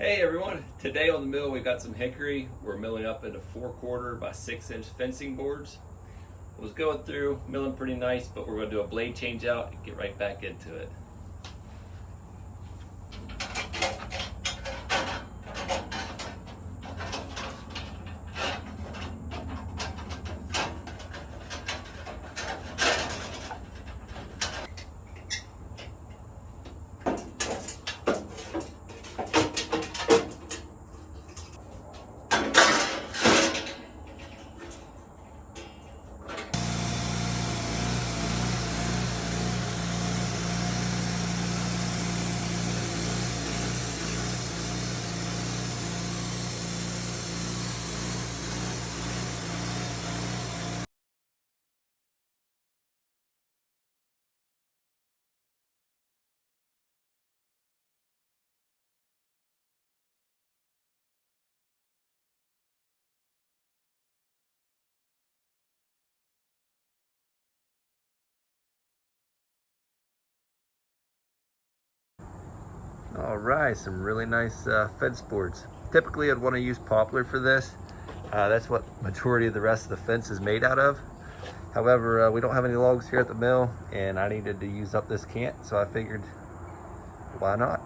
Hey everyone, today on the mill we've got some hickory. We're milling up into 4/4 by 6-inch fencing boards. I was going through, milling pretty nice, but we're going to do a blade change out and get right back into it. All right, some really nice fence boards. Typically I'd want to use poplar for this. That's what majority of the rest of the fence is made out of. However, we don't have any logs here at the mill and I needed to use up this cant, so I figured why not?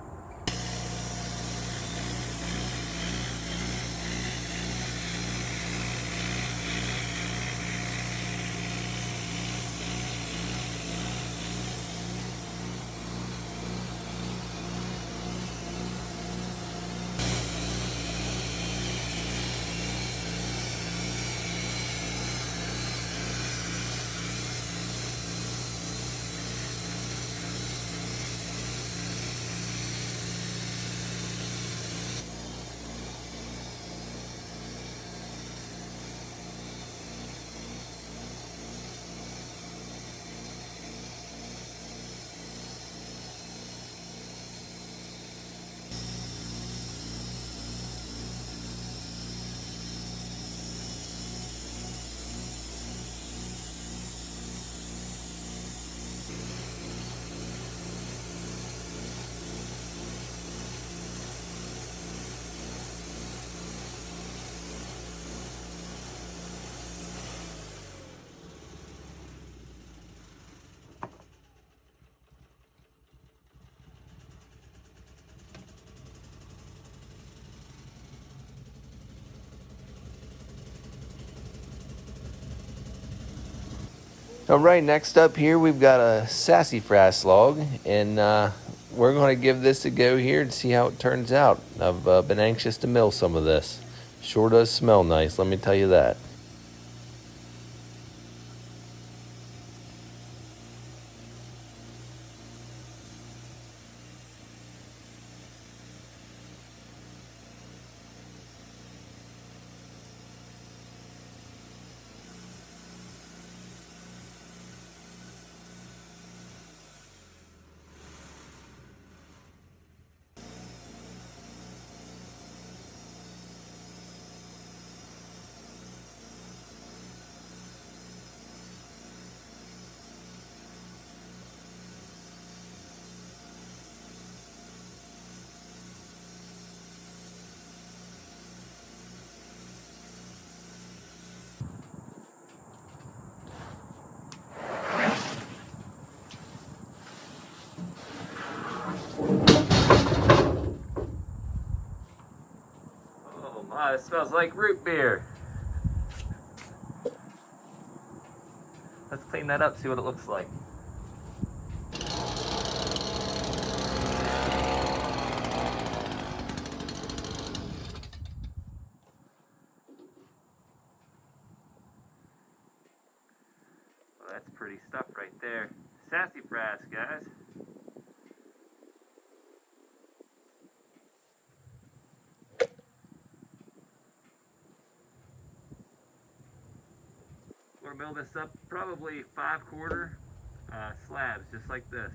All right, next up here we've got a sassafras log, and we're going to give this a go here and see how it turns out. I've been anxious to mill some of this. Sure does smell nice, let me tell you that. Oh my, it smells like root beer. Let's clean that up, see what it looks like. Well, that's pretty stuff right there. Sassafras, guys. We're gonna build this up probably 5/4 slabs, just like this.